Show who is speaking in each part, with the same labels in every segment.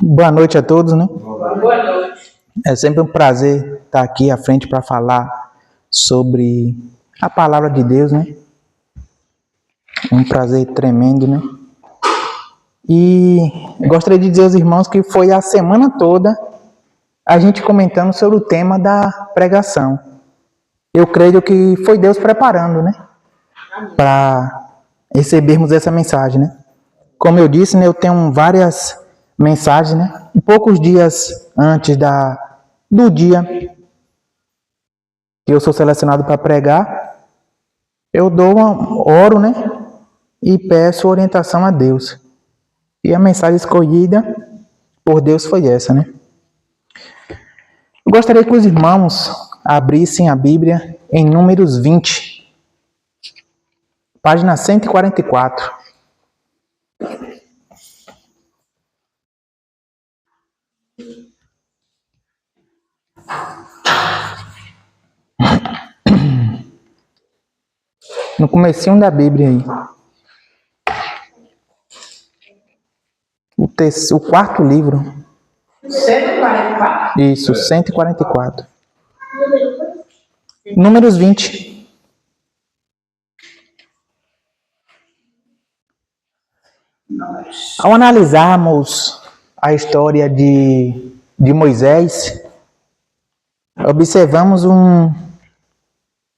Speaker 1: Boa noite a todos, né?
Speaker 2: Boa noite.
Speaker 1: É sempre um prazer estar aqui à frente para falar sobre a palavra de Deus, né? Um prazer tremendo, né? E gostaria de dizer aos irmãos que foi a semana toda a gente comentando sobre o tema da pregação. Eu creio que foi Deus preparando, né? Para recebermos essa mensagem, né? Como eu disse, né, eu tenho várias mensagens, né? Poucos dias antes do dia que eu sou selecionado para pregar, eu oro, né? E peço orientação a Deus. E a mensagem escolhida por Deus foi essa, né? Eu gostaria que os irmãos abrissem a Bíblia em Números 20, página 144. No comecinho da Bíblia aí. O quarto livro.
Speaker 2: 144?
Speaker 1: Isso, 144. Números 20. Ao analisarmos a história de Moisés, observamos um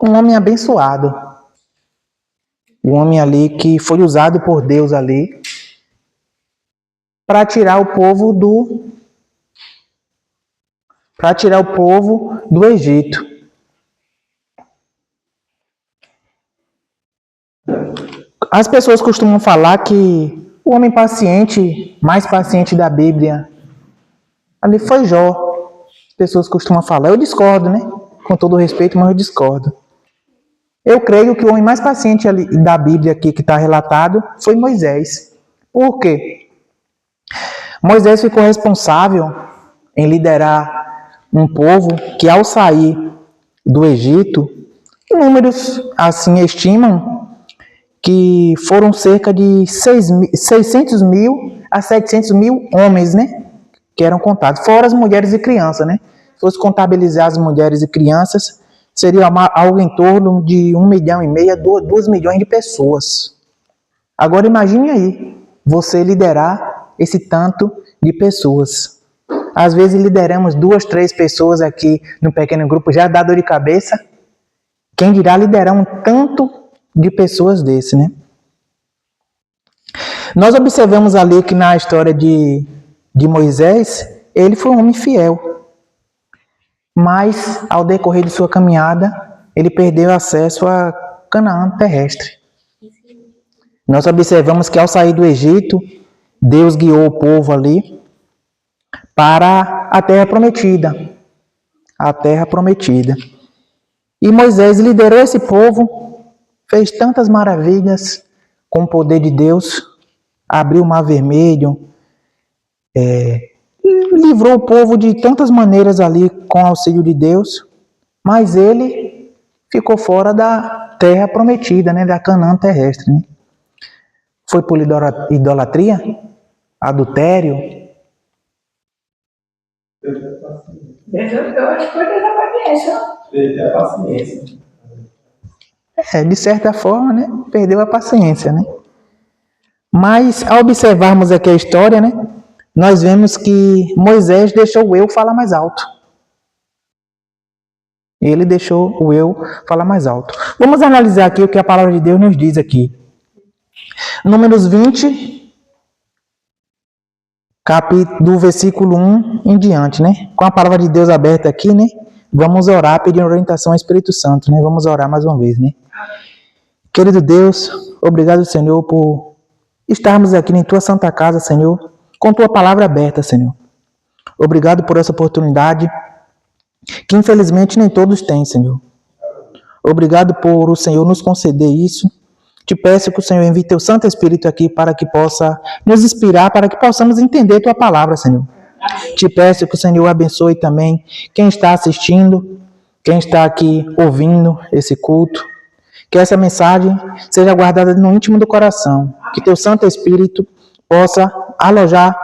Speaker 1: homem abençoado. Um homem ali que foi usado por Deus ali para tirar o povo do Egito. As pessoas costumam falar que o homem paciente, mais paciente da Bíblia, ali foi Jó. As pessoas costumam falar. Eu discordo, né? Com todo respeito, mas eu discordo. Eu creio que o homem mais paciente ali da Bíblia aqui que está relatado foi Moisés. Por quê? Moisés ficou responsável em liderar um povo que, ao sair do Egito, números assim estimam que foram cerca de 600 mil a 700 mil homens, né? Que eram contados, fora as mulheres e crianças, né? Se fosse contabilizar as mulheres e crianças, seria algo em torno de 1,5 milhão a 2 milhões de pessoas. Agora imagine aí, você liderar esse tanto de pessoas. Às vezes lideramos 2, 3 pessoas aqui no pequeno grupo, já dá dor de cabeça. Quem dirá liderar um tanto de pessoas desse, né? Nós observamos ali que na história de Moisés, ele foi um homem fiel. Mas, ao decorrer de sua caminhada, ele perdeu acesso a Canaã terrestre. Nós observamos que ao sair do Egito, Deus guiou o povo ali para a terra prometida. A terra prometida. E Moisés liderou esse povo, fez tantas maravilhas com o poder de Deus, abriu o Mar Vermelho, livrou o povo de tantas maneiras ali com o auxílio de Deus, mas ele ficou fora da terra prometida, né, da Canaã terrestre. Né? Foi por idolatria, adultério.
Speaker 2: Eu acho que foi desobediência.
Speaker 3: Perdeu a paciência.
Speaker 1: De certa forma, né, perdeu a paciência, né? Mas ao observarmos aqui a história, né, nós vemos que Moisés deixou o eu falar mais alto. Ele deixou o eu falar mais alto. Vamos analisar aqui o que a palavra de Deus nos diz aqui. Números 20, do versículo 1 em diante, né? Com a palavra de Deus aberta aqui, né? Vamos orar pedindo orientação ao Espírito Santo, né? Vamos orar mais uma vez, né? Querido Deus, obrigado, Senhor, por estarmos aqui em Tua Santa Casa, Senhor, com Tua palavra aberta, Senhor. Obrigado por essa oportunidade que infelizmente nem todos têm, Senhor. Obrigado por o Senhor nos conceder isso. Te peço que o Senhor envie Teu Santo Espírito aqui para que possa nos inspirar, para que possamos entender Tua palavra, Senhor. Te peço que o Senhor abençoe também quem está assistindo, quem está aqui ouvindo esse culto. Que essa mensagem seja guardada no íntimo do coração. Que Teu Santo Espírito possa alojar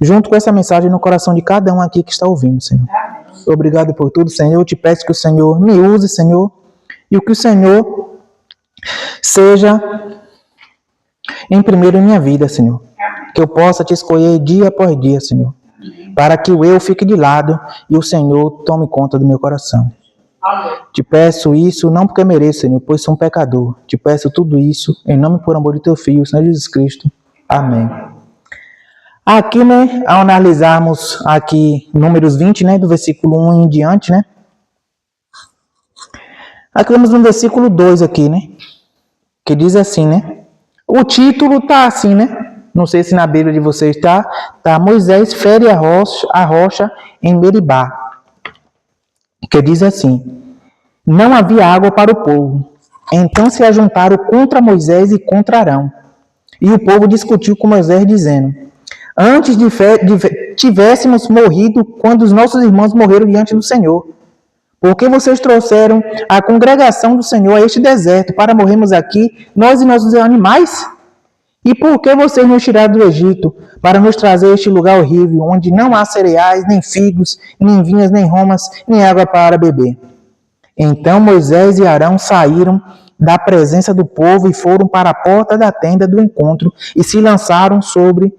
Speaker 1: junto com essa mensagem no coração de cada um aqui que está ouvindo, Senhor.
Speaker 2: Amém.
Speaker 1: Obrigado por tudo, Senhor. Eu te peço que o Senhor me use, Senhor, e que o Senhor seja em primeiro em minha vida, Senhor. Que eu possa te escolher dia após dia, Senhor, para que o eu fique de lado e o Senhor tome conta do meu coração.
Speaker 2: Amém.
Speaker 1: Te peço isso não porque mereço, Senhor, pois sou um pecador. Te peço tudo isso em nome e por amor de teu Filho, Senhor Jesus Cristo. Amém. Aqui, né, ao analisarmos aqui Números 20, né, do versículo 1 em diante, né, aqui vamos no versículo 2 aqui, né, que diz assim, né, o título tá assim, né, não sei se na Bíblia de vocês tá Moisés fere a rocha em Meribá, que diz assim, não havia água para o povo, então se ajuntaram contra Moisés e contra Arão, e o povo discutiu com Moisés dizendo, antes tivéssemos morrido quando os nossos irmãos morreram diante do Senhor. Porque vocês trouxeram a congregação do Senhor a este deserto para morrermos aqui, nós e nossos animais? E por que vocês nos tiraram do Egito para nos trazer a este lugar horrível, onde não há cereais, nem figos, nem vinhas, nem romas, nem água para beber? Então Moisés e Arão saíram da presença do povo e foram para a porta da tenda do encontro e se lançaram sobre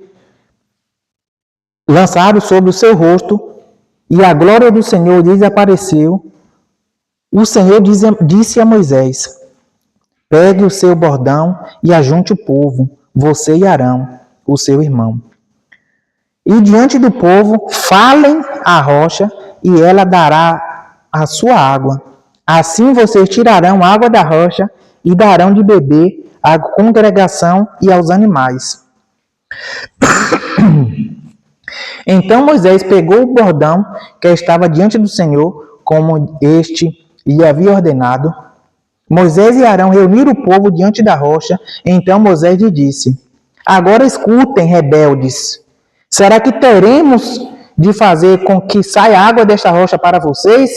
Speaker 1: o seu rosto, e a glória do Senhor lhes apareceu. O Senhor disse a Moisés, pegue o seu bordão e ajunte o povo, você e Arão, o seu irmão. E diante do povo, falem a rocha, e ela dará a sua água. Assim vocês tirarão água da rocha e darão de beber à congregação e aos animais. Então Moisés pegou o bordão que estava diante do Senhor, como este lhe havia ordenado. Moisés e Arão reuniram o povo diante da rocha. Então Moisés lhe disse, agora escutem, rebeldes. Será que teremos de fazer com que saia água desta rocha para vocês?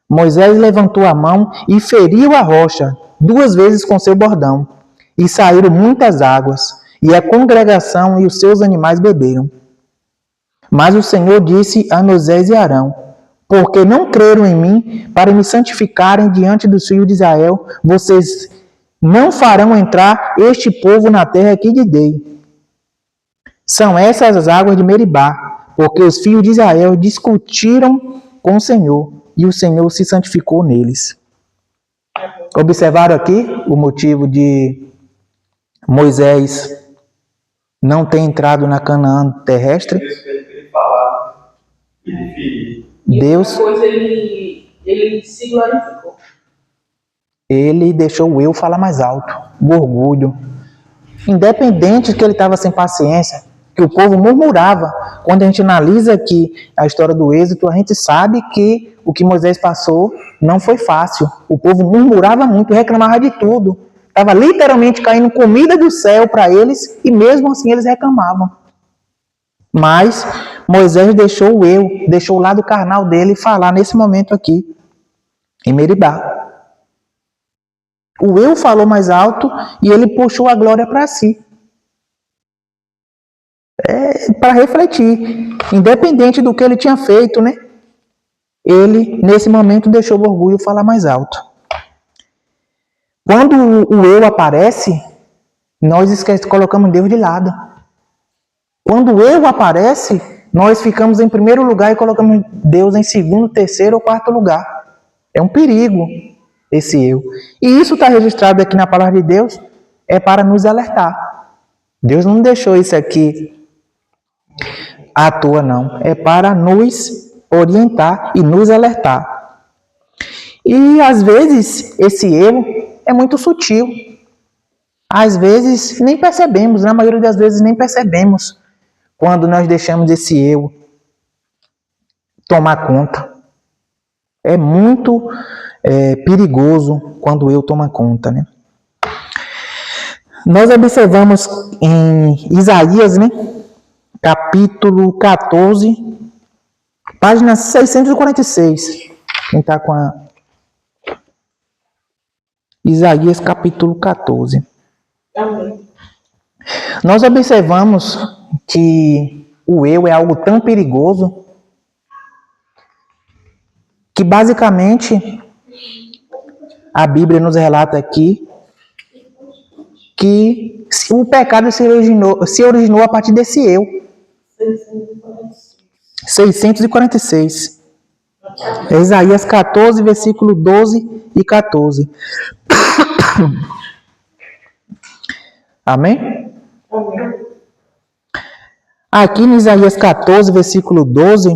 Speaker 1: Moisés levantou a mão e feriu a rocha 2 vezes com seu bordão. E saíram muitas águas, e a congregação e os seus animais beberam. Mas o Senhor disse a Moisés e Arão, porque não creram em mim para me santificarem diante dos filhos de Israel, vocês não farão entrar este povo na terra que lhe dei. São essas as águas de Meribá, porque os filhos de Israel discutiram com o Senhor, e o Senhor se santificou neles. Observaram aqui o motivo de Moisés não ter entrado na Canaã terrestre? Deus,
Speaker 2: Depois ele se glorificou.
Speaker 1: ele deixou o eu falar mais alto, o orgulho. Independente de que ele estava sem paciência, que o povo murmurava. Quando a gente analisa aqui a história do Êxodo, a gente sabe que o que Moisés passou não foi fácil. O povo murmurava muito, reclamava de tudo. Estava literalmente caindo comida do céu para eles e mesmo assim eles reclamavam. Mas Moisés deixou o eu, deixou o lado carnal dele falar nesse momento aqui, em Meribá. O eu falou mais alto e ele puxou a glória para si. Para refletir, independente do que ele tinha feito, né? Ele, nesse momento, deixou o orgulho falar mais alto. Quando o eu aparece, nós colocamos Deus de lado. Quando o eu aparece, nós ficamos em primeiro lugar e colocamos Deus em segundo, terceiro ou quarto lugar. É um perigo esse eu. E isso está registrado aqui na palavra de Deus, é para nos alertar. Deus não deixou isso aqui à toa, não. É para nos orientar e nos alertar. E às vezes esse eu é muito sutil. Às vezes nem percebemos, na maioria das vezes nem percebemos quando nós deixamos esse eu tomar conta. É muito perigoso quando o eu toma conta, né? Nós observamos em Isaías, né? Capítulo 14, página 646. Quem está com a... Isaías capítulo 14.
Speaker 2: Amém.
Speaker 1: Nós observamos que o eu é algo tão perigoso que basicamente a Bíblia nos relata aqui que o pecado se originou a partir desse eu. 646. Isaías 14, versículo 12 e 14. Amém?
Speaker 2: Amém.
Speaker 1: Aqui em Isaías 14, versículo 12,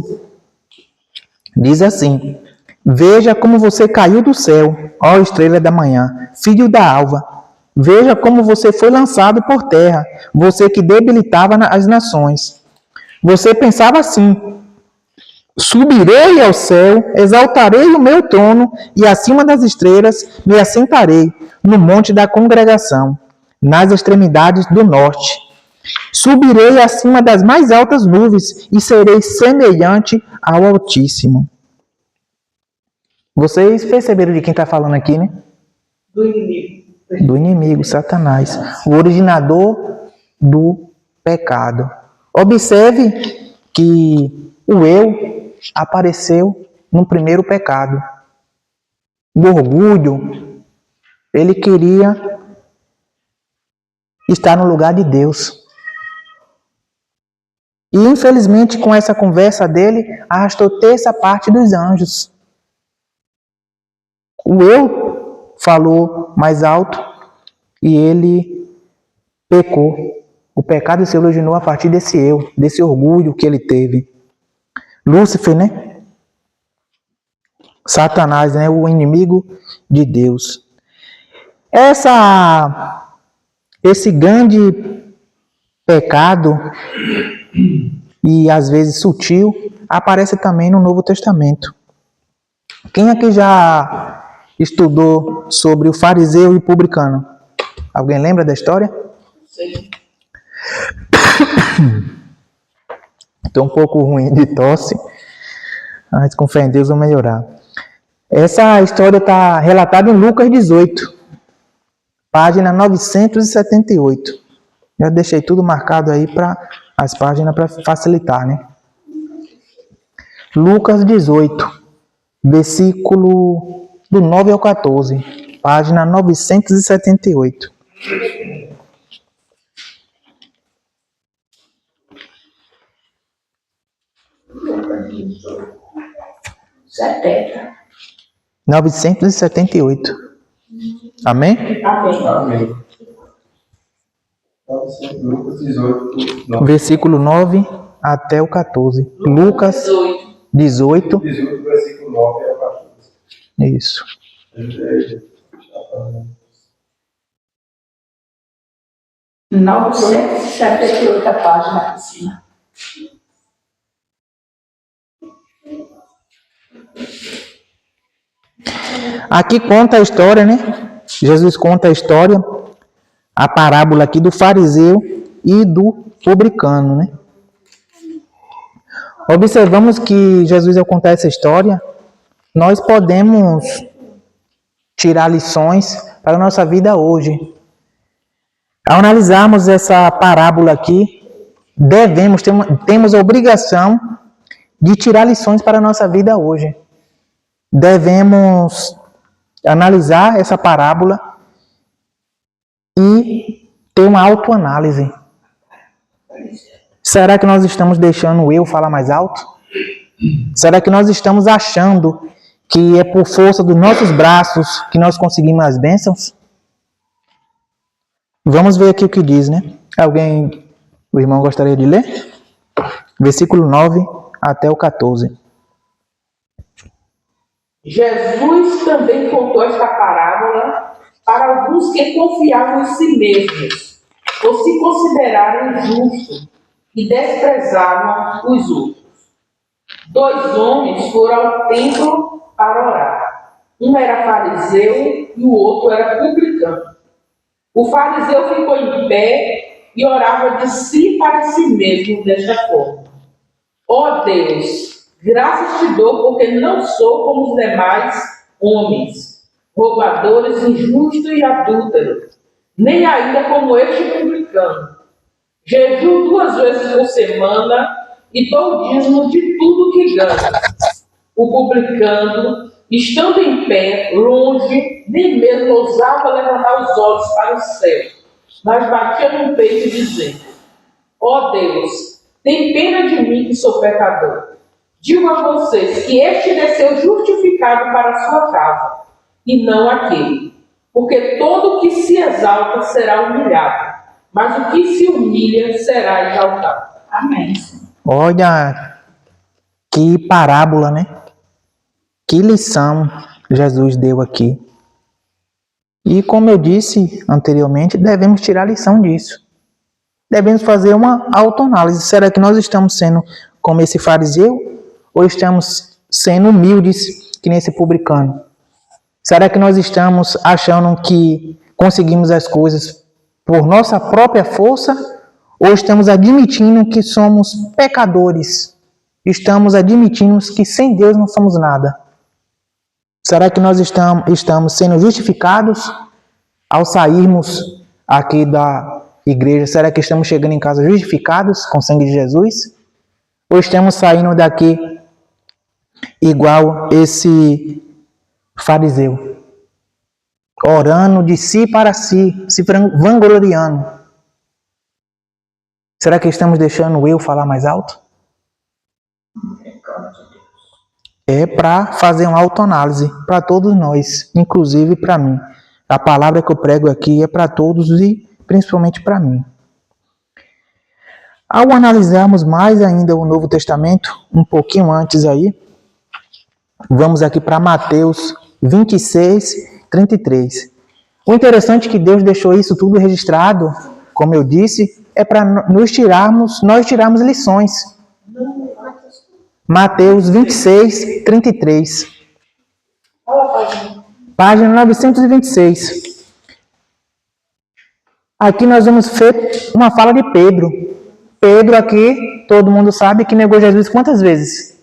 Speaker 1: diz assim: Veja como você caiu do céu, ó estrela da manhã, filho da alva. Veja como você foi lançado por terra, você que debilitava as nações. Você pensava assim: subirei ao céu, exaltarei o meu trono, e acima das estrelas me assentarei, no monte da congregação, nas extremidades do norte. Subirei acima das mais altas nuvens, e serei semelhante ao Altíssimo. Vocês perceberam de quem está falando aqui, né?
Speaker 2: Do inimigo.
Speaker 1: Do inimigo, Satanás, o originador do pecado. Observe que o eu apareceu no primeiro pecado. O orgulho, ele queria estar no lugar de Deus. E infelizmente com essa conversa dele, arrastou terça parte dos anjos. O eu falou mais alto e ele pecou. O pecado se originou a partir desse eu, desse orgulho que ele teve. Lúcifer, né? Satanás, né? O inimigo de Deus. Esse grande pecado, e às vezes sutil, aparece também no Novo Testamento. Quem aqui já estudou sobre o fariseu e o publicano? Alguém lembra da história?
Speaker 2: Sim.
Speaker 1: Estou um pouco ruim de tosse, mas com fé em Deus vou melhorar. Essa história está relatada em Lucas 18, página 978. Já deixei tudo marcado aí para as páginas para facilitar, né? Lucas 18, versículo do 9 ao 14, página 978.
Speaker 2: Setenta.
Speaker 1: 978. Amém?
Speaker 2: Amém.
Speaker 3: Amém. Lucas 18, 9.
Speaker 1: Versículo 9 até o 14. Lucas 18.
Speaker 3: 18, versículo 9 ao 14.
Speaker 1: Isso.
Speaker 2: 978 página em cima.
Speaker 1: Aqui conta a história, né? Jesus conta a história, a parábola aqui do fariseu e do publicano, né? Observamos que Jesus, ao contar essa história, nós podemos tirar lições para a nossa vida hoje. Ao analisarmos essa parábola aqui, temos a obrigação de tirar lições para a nossa vida hoje. Devemos analisar essa parábola e ter uma autoanálise. Será que nós estamos deixando o eu falar mais alto? Será que nós estamos achando que é por força dos nossos braços que nós conseguimos as bênçãos? Vamos ver aqui o que diz, né? O irmão gostaria de ler? Versículo 9 até o 14.
Speaker 2: Jesus também contou esta parábola para alguns que confiavam em si mesmos, ou se consideraram injustos e desprezavam os outros. 2 homens foram ao templo para orar. Um era fariseu e o outro era publicano. O fariseu ficou em pé e orava de si para si mesmo desta forma: ó Deus, graças te dou porque não sou como os demais homens, roubadores, injustos e adúlteros, nem ainda como este publicano. Jejuo 2 vezes por semana e dou dízimo de tudo que ganho. O publicano, estando em pé, longe, nem mesmo ousava levantar os olhos para o céu, mas batia no peito dizendo: ó Deus, tem pena de mim que sou pecador. Digo a vocês que este desceu justificado para a sua casa, e não aquele. Porque todo o que se exalta será humilhado, mas o que se humilha será exaltado. Amém.
Speaker 1: Olha que parábola, né? Que lição Jesus deu aqui. E como eu disse anteriormente, devemos tirar lição disso. Devemos fazer uma autoanálise. Será que nós estamos sendo como esse fariseu? Ou estamos sendo humildes que nem esse publicano? Será que nós estamos achando que conseguimos as coisas por nossa própria força? Ou estamos admitindo que somos pecadores? Estamos admitindo que sem Deus não somos nada? Será que nós estamos sendo justificados ao sairmos aqui da igreja? Será que estamos chegando em casa justificados com o sangue de Jesus? Ou estamos saindo daqui igual esse fariseu, orando de si para si, se vangloriando? Será que estamos deixando o eu falar mais alto? É para fazer uma autoanálise para todos nós, inclusive para mim. A palavra que eu prego aqui é para todos e principalmente para mim. Ao analisarmos mais ainda o Novo Testamento, um pouquinho antes aí, vamos aqui para Mateus 26, 33. O interessante é que Deus deixou isso tudo registrado, como eu disse, é para nós tirarmos lições. Mateus 26, 33. Página 926. Aqui nós vamos ver uma fala de Pedro. Pedro aqui, todo mundo sabe que negou Jesus quantas vezes?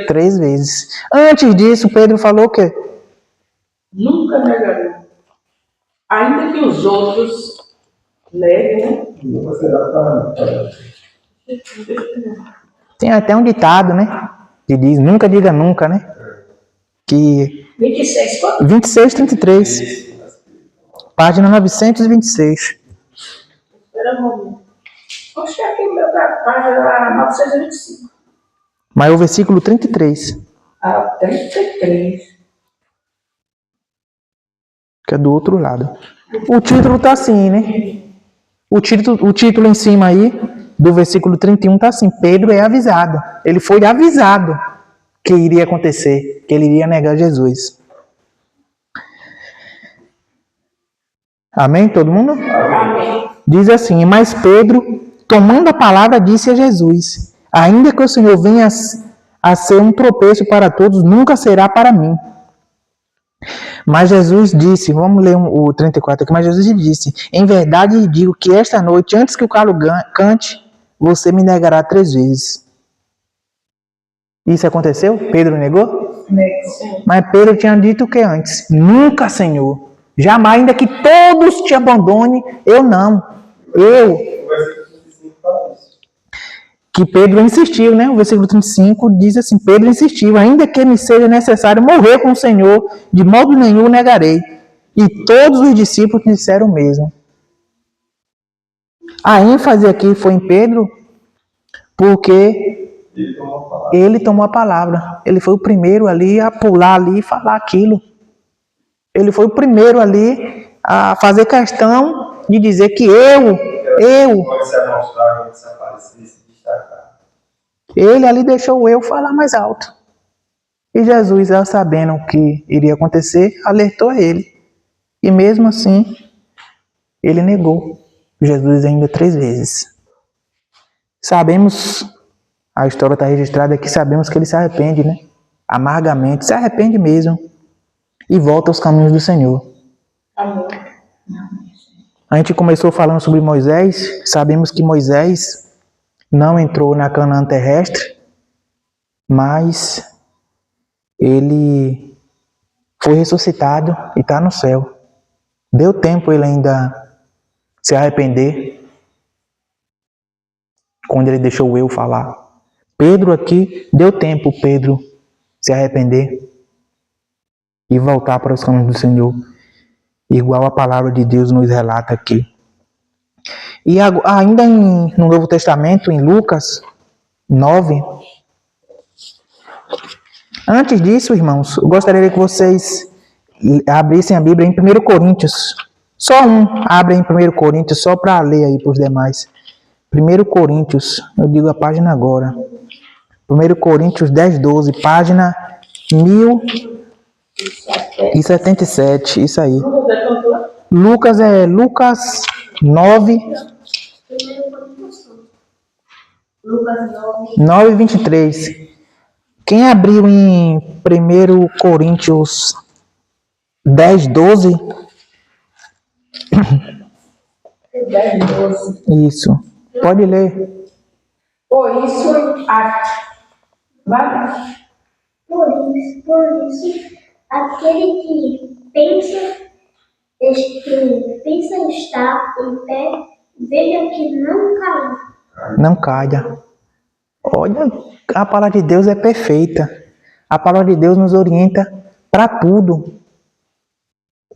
Speaker 1: 3 vezes. Antes disso, Pedro falou o quê?
Speaker 2: Nunca negarei. Ainda que os outros neguem, né?
Speaker 3: Nunca será para.
Speaker 1: Tem até um ditado, né? Que diz, nunca diga nunca, né? Que
Speaker 2: 26, quanto?
Speaker 1: 26, 33. Página 926.
Speaker 2: Espera um momento. Oxe, aqui o meu da página 925.
Speaker 1: Mas o versículo 33,
Speaker 2: Ah, 33.
Speaker 1: que é do outro lado. O título tá assim, né? O título em cima aí, do versículo 31, tá assim: Pedro é avisado. Ele foi avisado que iria acontecer, que ele iria negar Jesus. Amém, todo mundo?
Speaker 2: Amém.
Speaker 1: Diz assim: mas Pedro, tomando a palavra, disse a Jesus: ainda que o Senhor venha a ser um tropeço para todos, nunca será para mim. Mas Jesus disse, vamos ler o 34 aqui, mas Jesus disse: em verdade lhe digo que esta noite, antes que o galo cante, você me negará 3 vezes. Isso aconteceu? Pedro negou? Mas Pedro tinha dito o que antes? Nunca, Senhor. Jamais, ainda que todos te abandonem, eu não. Eu.
Speaker 3: O versículo 35 fala isso.
Speaker 1: Que Pedro insistiu, né? O versículo 35 diz assim: Pedro insistiu, ainda que me seja necessário morrer com o Senhor, de modo nenhum negarei. E todos os discípulos disseram o mesmo. A ênfase aqui foi em Pedro, porque ele tomou a palavra. Ele foi o primeiro ali a pular ali e falar aquilo. Ele foi o primeiro ali a fazer questão de dizer que eu.
Speaker 3: Pode se amostrar, pode se aparecer, se destacar.
Speaker 1: Ele ali deixou o eu falar mais alto. E Jesus, já sabendo o que iria acontecer, alertou ele. E mesmo assim, ele negou Jesus ainda 3 vezes. Sabemos, a história está registrada aqui, sabemos que ele se arrepende, né? Amargamente, se arrepende mesmo. E volta aos caminhos do Senhor.
Speaker 2: Amém.
Speaker 1: A gente começou falando sobre Moisés. Sabemos que Moisés não entrou na Canaã terrestre, mas ele foi ressuscitado e está no céu. Deu tempo ele ainda se arrepender. quando ele deixou eu falar. Pedro aqui, deu tempo Pedro se arrepender e voltar para os caminhos do Senhor, igual a palavra de Deus nos relata aqui. E ainda no Novo Testamento, em Lucas 9, antes disso, irmãos, eu gostaria que vocês abrissem a Bíblia em 1 Coríntios. Só abre em 1 Coríntios, só para ler aí para os demais. 1 Coríntios, eu digo a página agora. 1 Coríntios 10:12, página 1077, isso aí. Lucas 9, 9:23. Quem abriu em 1 Coríntios 10:12?
Speaker 2: 10:12.
Speaker 1: Isso. Pode ler.
Speaker 2: Por isso,
Speaker 4: aquele que pensa estar em pé, veja que não caia.
Speaker 1: Não caia. Olha, a palavra de Deus é perfeita. A palavra de Deus nos orienta para tudo.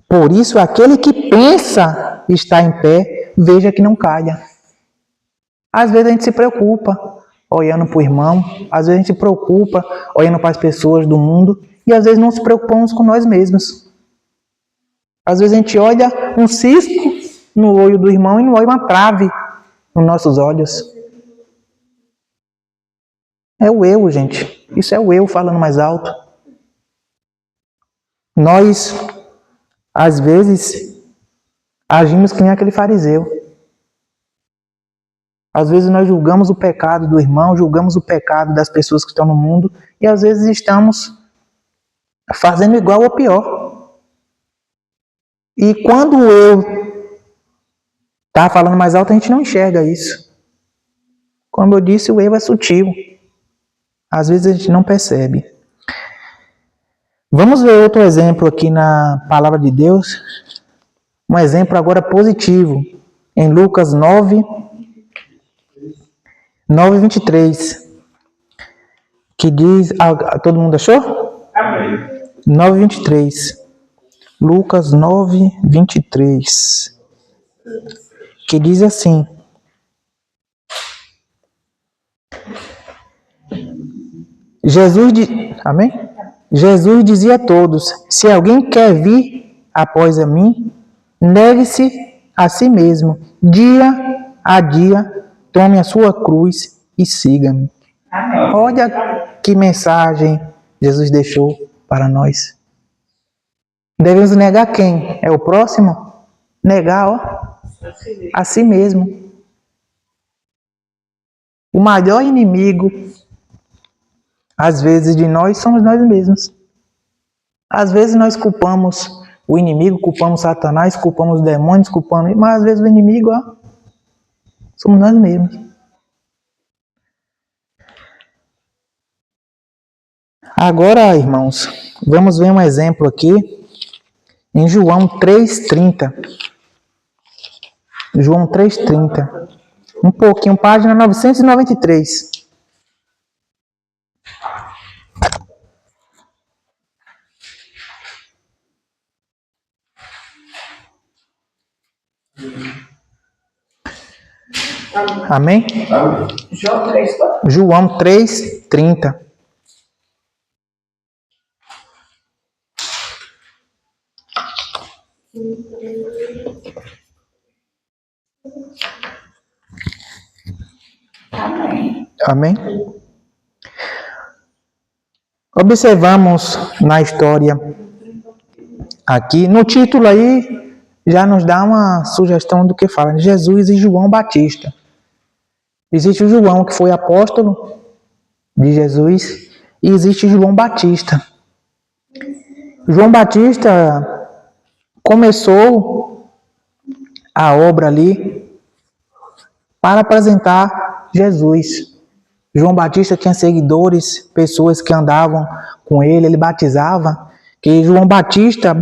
Speaker 1: Por isso, aquele que pensa estar em pé, veja que não caia. Às vezes a gente se preocupa olhando para o irmão, às vezes a gente se preocupa olhando para as pessoas do mundo e às vezes não se preocupamos com nós mesmos. Às vezes a gente olha um cisco no olho do irmão e não olha uma trave nos nossos olhos. É o eu, gente. Isso é o eu falando mais alto. Nós, às vezes, agimos que nem aquele fariseu. Às vezes nós julgamos o pecado do irmão, julgamos o pecado das pessoas que estão no mundo e às vezes estamos fazendo igual ou pior. E quando o eu está falando mais alto, a gente não enxerga isso. Como eu disse, o eu é sutil. Às vezes a gente não percebe. Vamos ver outro exemplo aqui na palavra de Deus. Um exemplo agora positivo. Em Lucas 9:23. Que diz... todo mundo achou?
Speaker 2: amém.
Speaker 1: 9:23. Lucas 9:23. Que diz assim... Amém? Jesus dizia a todos: se alguém quer vir após a mim, negue-se a si mesmo, dia a dia, tome a sua cruz e siga-me. Olha que mensagem Jesus deixou para nós. Devemos negar quem? É o próximo? Negar, a si mesmo. O maior inimigo, às vezes, de nós somos nós mesmos. Às vezes nós culpamos o inimigo, culpamos Satanás, culpamos os demônios, mas às vezes o inimigo, somos nós mesmos. Agora, irmãos, vamos ver um exemplo aqui em João 3:30. João 3:30. Um pouquinho, página 993. Amém? João 3:30. Amém? Observamos na história aqui, no título aí, já nos dá uma sugestão do que fala. Jesus e João Batista. Existe o João que foi apóstolo de Jesus e existe João Batista. João Batista começou a obra ali para apresentar Jesus. João Batista tinha seguidores, pessoas que andavam com ele batizava. Que João Batista,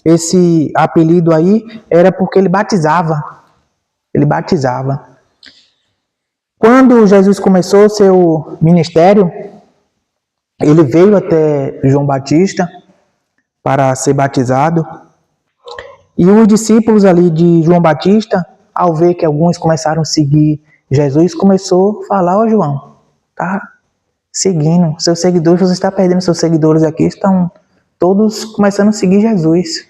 Speaker 1: esse apelido aí, era porque ele batizava. Ele batizava. Quando Jesus começou seu ministério, ele veio até João Batista para ser batizado. E os discípulos ali de João Batista, ao ver que alguns começaram a seguir Jesus, começou a falar: ó João, tá seguindo seus seguidores, você está perdendo seus seguidores aqui, estão todos começando a seguir Jesus.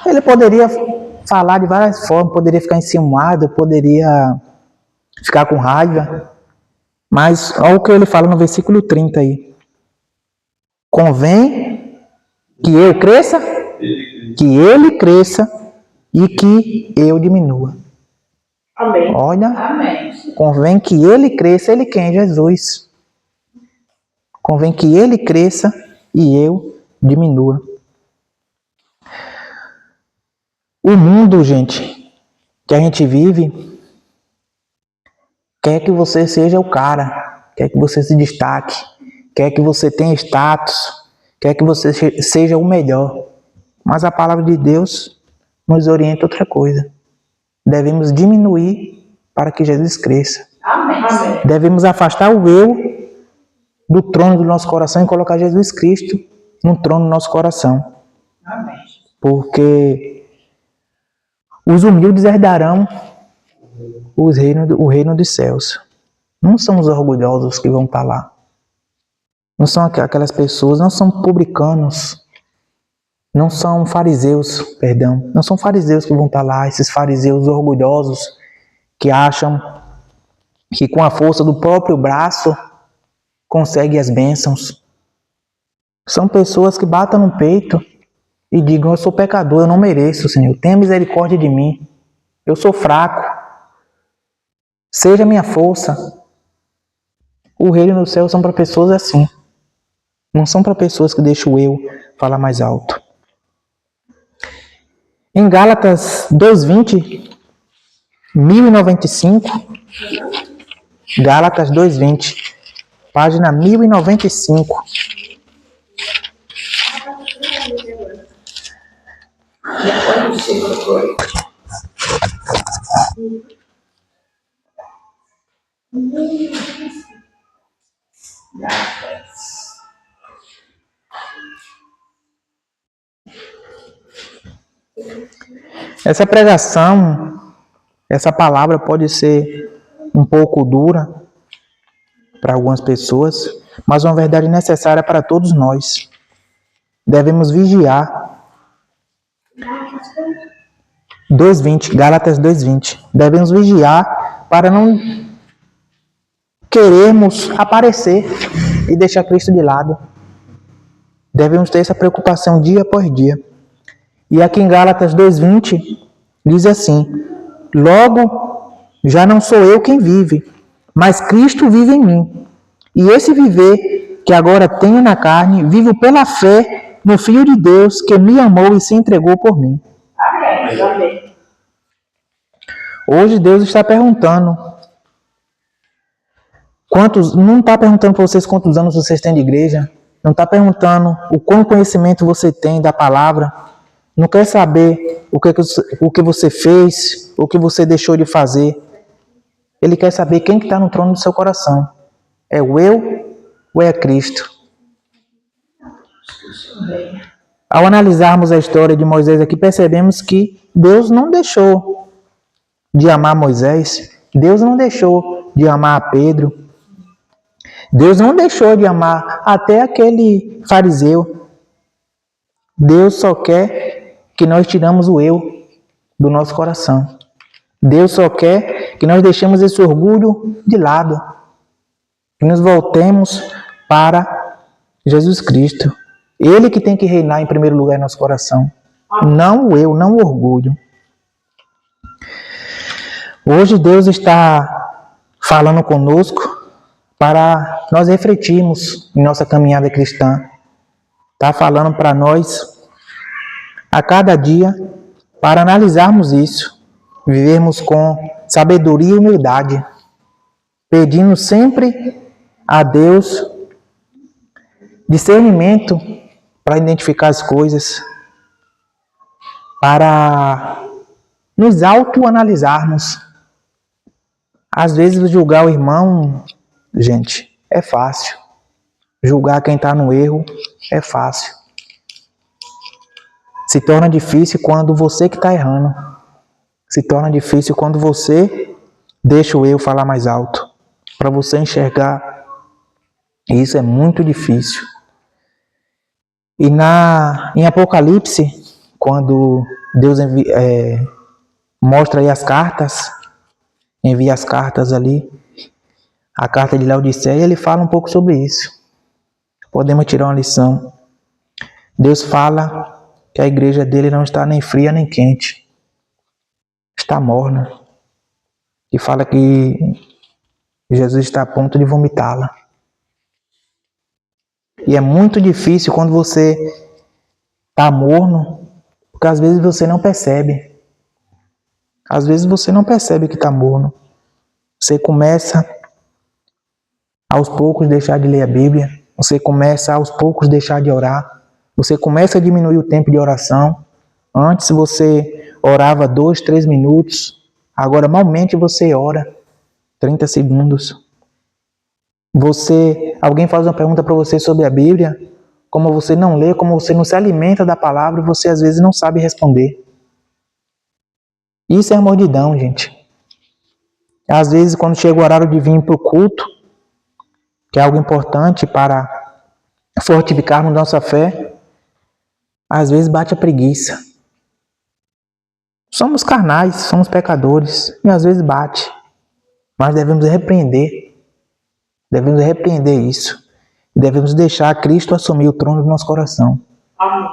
Speaker 1: Ele poderia falar de várias formas, poderia ficar enciumado, poderia ficar com raiva, mas olha o que ele fala no versículo 30 aí. Convém que eu cresça, que ele cresça e que eu diminua.
Speaker 2: Amém.
Speaker 1: Olha,
Speaker 2: Amém.
Speaker 1: convém que ele cresça, ele quem? Jesus. Convém que ele cresça e eu diminua. O mundo, gente, que a gente vive, quer que você seja o cara, quer que você se destaque, quer que você tenha status, quer que você seja o melhor. Mas a palavra de Deus nos orienta outra coisa. Devemos diminuir para que Jesus cresça.
Speaker 2: Amém. Amém.
Speaker 1: Devemos afastar o eu do trono do nosso coração e colocar Jesus Cristo no trono do nosso coração.
Speaker 2: Amém.
Speaker 1: Porque os humildes herdarão o reino dos céus. Não são os orgulhosos que vão estar lá. Não são aquelas pessoas, não são publicanos, não são fariseus, perdão. Não são fariseus que vão estar lá, esses fariseus orgulhosos que acham que com a força do próprio braço conseguem as bênçãos. São pessoas que batam no peito e digam: eu sou pecador, eu não mereço, Senhor. Tenha misericórdia de mim. Eu sou fraco. Seja minha força. O reino do céu são para pessoas assim. Não são para pessoas que deixam o eu falar mais alto. Em Gálatas 2:20, 1095, Gálatas 2:20, página 1095. Essa pregação, essa palavra pode ser um pouco dura para algumas pessoas, mas uma verdade necessária para todos nós. Devemos vigiar. 2:20, Gálatas 2:20. Devemos vigiar para não querermos aparecer e deixar Cristo de lado. Devemos ter essa preocupação dia após dia. E aqui em Gálatas 2:20 diz assim: logo, já não sou eu quem vive, mas Cristo vive em mim. E esse viver que agora tenho na carne, vivo pela fé no Filho de Deus que me amou e se entregou por mim.
Speaker 2: Amém. Amém.
Speaker 1: Hoje Deus está perguntando, não está perguntando para vocês quantos anos vocês têm de igreja, não está perguntando o quão conhecimento você tem da palavra, não quer saber o que você fez, o que você deixou de fazer. Ele quer saber quem que está no trono do seu coração. É o eu ou é Cristo? Ao analisarmos a história de Moisés aqui, percebemos que Deus não deixou de amar Moisés, Deus não deixou de amar Pedro, Deus não deixou de amar até aquele fariseu. Deus só quer que nós tiramos o eu do nosso coração. Deus só quer que nós deixemos esse orgulho de lado, que nos voltemos para Jesus Cristo. Ele que tem que reinar em primeiro lugar em nosso coração. Não o eu, não o orgulho. Hoje Deus está falando conosco para nós refletirmos em nossa caminhada cristã. Está falando para nós a cada dia para analisarmos isso. Vivermos com sabedoria e humildade. Pedindo sempre a Deus discernimento para identificar as coisas, para nos autoanalisarmos, Às vezes julgar o irmão, gente, é fácil. Julgar quem está no erro é fácil. Se torna difícil quando você que está errando. Se torna difícil quando você deixa o eu falar mais alto. Para você enxergar. E isso é muito difícil. E em Apocalipse, quando Deus mostra aí as cartas, envia as cartas ali, a carta de Laodiceia, ele fala um pouco sobre isso. Podemos tirar uma lição. Deus fala que a igreja dele não está nem fria nem quente. Está morna. E fala que Jesus está a ponto de vomitá-la. E é muito difícil quando você está morno, porque às vezes você não percebe. Às vezes você não percebe que está morno. Você começa aos poucos deixar de ler a Bíblia. Você começa aos poucos deixar de orar. Você começa a diminuir o tempo de oração. Antes você orava 2, 3 minutos. Agora malmente você ora 30 segundos. Alguém faz uma pergunta para você sobre a Bíblia. Como você não lê, como você não se alimenta da palavra, você às vezes não sabe responder. Isso é mordidão, gente. Às vezes quando chega o horário de vir para o culto, que é algo importante para fortificarmos nossa fé, às vezes bate a preguiça. Somos carnais, somos pecadores, e às vezes bate. Mas devemos repreender isso. E devemos deixar Cristo assumir o trono do nosso coração.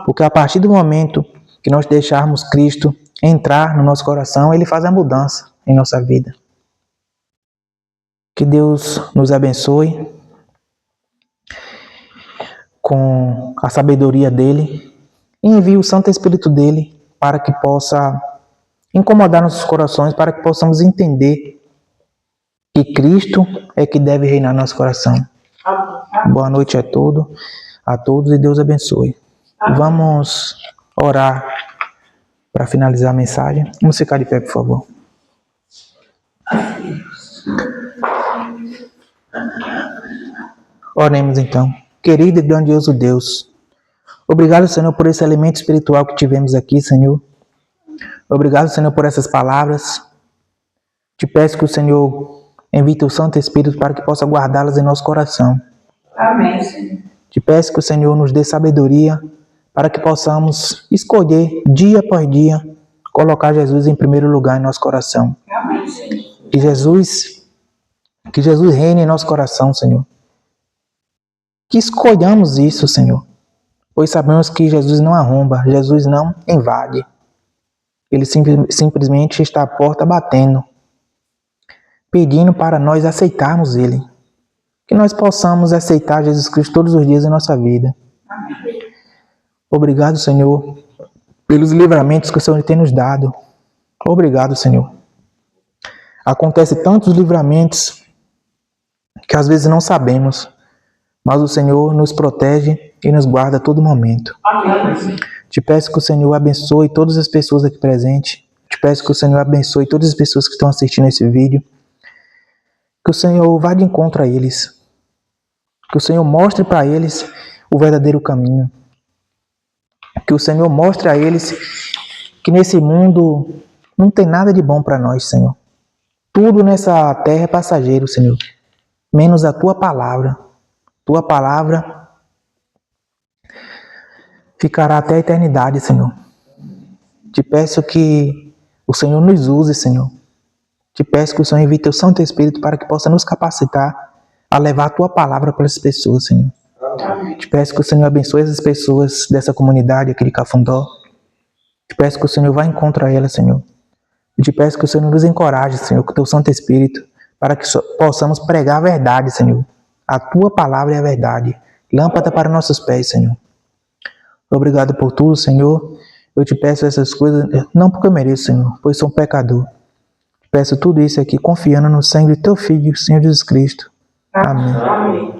Speaker 1: Porque a partir do momento que nós deixarmos Cristo entrar no nosso coração, Ele faz a mudança em nossa vida. Que Deus nos abençoe com a sabedoria dEle e envie o Santo Espírito dEle para que possa incomodar nossos corações, para que possamos entender que Cristo é que deve reinar no nosso coração. Boa noite a todos e Deus abençoe. Vamos orar para finalizar a mensagem. Vamos ficar de pé, por favor. Oremos então. Querido e grandioso Deus, obrigado, Senhor, por esse alimento espiritual que tivemos aqui, Senhor. Obrigado, Senhor, por essas palavras. Te peço que o Senhor envie teu Santo Espírito para que possa guardá-las em nosso coração.
Speaker 2: Amém, Senhor.
Speaker 1: Te peço que o Senhor nos dê sabedoria para que possamos escolher dia após dia colocar Jesus em primeiro lugar em nosso coração.
Speaker 2: Amém, Senhor.
Speaker 1: Que Jesus reine em nosso coração, Senhor. Que escolhamos isso, Senhor. Pois sabemos que Jesus não arromba, Jesus não invade. Ele simplesmente está à porta batendo, pedindo para nós aceitarmos Ele. Que nós possamos aceitar Jesus Cristo todos os dias em nossa vida.
Speaker 2: Amém.
Speaker 1: Obrigado, Senhor, pelos livramentos que o Senhor tem nos dado. Obrigado, Senhor. Acontece tantos livramentos que às vezes não sabemos, mas o Senhor nos protege e nos guarda a todo momento.
Speaker 2: Amém.
Speaker 1: Te peço que o Senhor abençoe todas as pessoas aqui presentes. Te peço que o Senhor abençoe todas as pessoas que estão assistindo esse vídeo. Que o Senhor vá de encontro a eles. Que o Senhor mostre para eles o verdadeiro caminho. Que o Senhor mostre a eles que nesse mundo não tem nada de bom para nós, Senhor. Tudo nessa terra é passageiro, Senhor. Menos a Tua palavra. Tua palavra ficará até a eternidade, Senhor. Te peço que o Senhor nos use, Senhor. Te peço que o Senhor envie Teu Santo Espírito para que possa nos capacitar a levar a Tua palavra para as pessoas, Senhor.
Speaker 2: Amém.
Speaker 1: Te peço que o Senhor abençoe essas pessoas dessa comunidade aqui de Cafundó. Te peço que o Senhor vá em encontro a elas, Senhor. E te peço que o Senhor nos encoraje, Senhor, com o Teu Santo Espírito, para que possamos pregar a verdade, Senhor. A Tua palavra é a verdade. Lâmpada para nossos pés, Senhor. Obrigado por tudo, Senhor. Eu te peço essas coisas, não porque eu mereço, Senhor, pois sou um pecador. Te peço tudo isso aqui, confiando no sangue do Teu Filho, Senhor Jesus Cristo. Amém.
Speaker 2: Amém.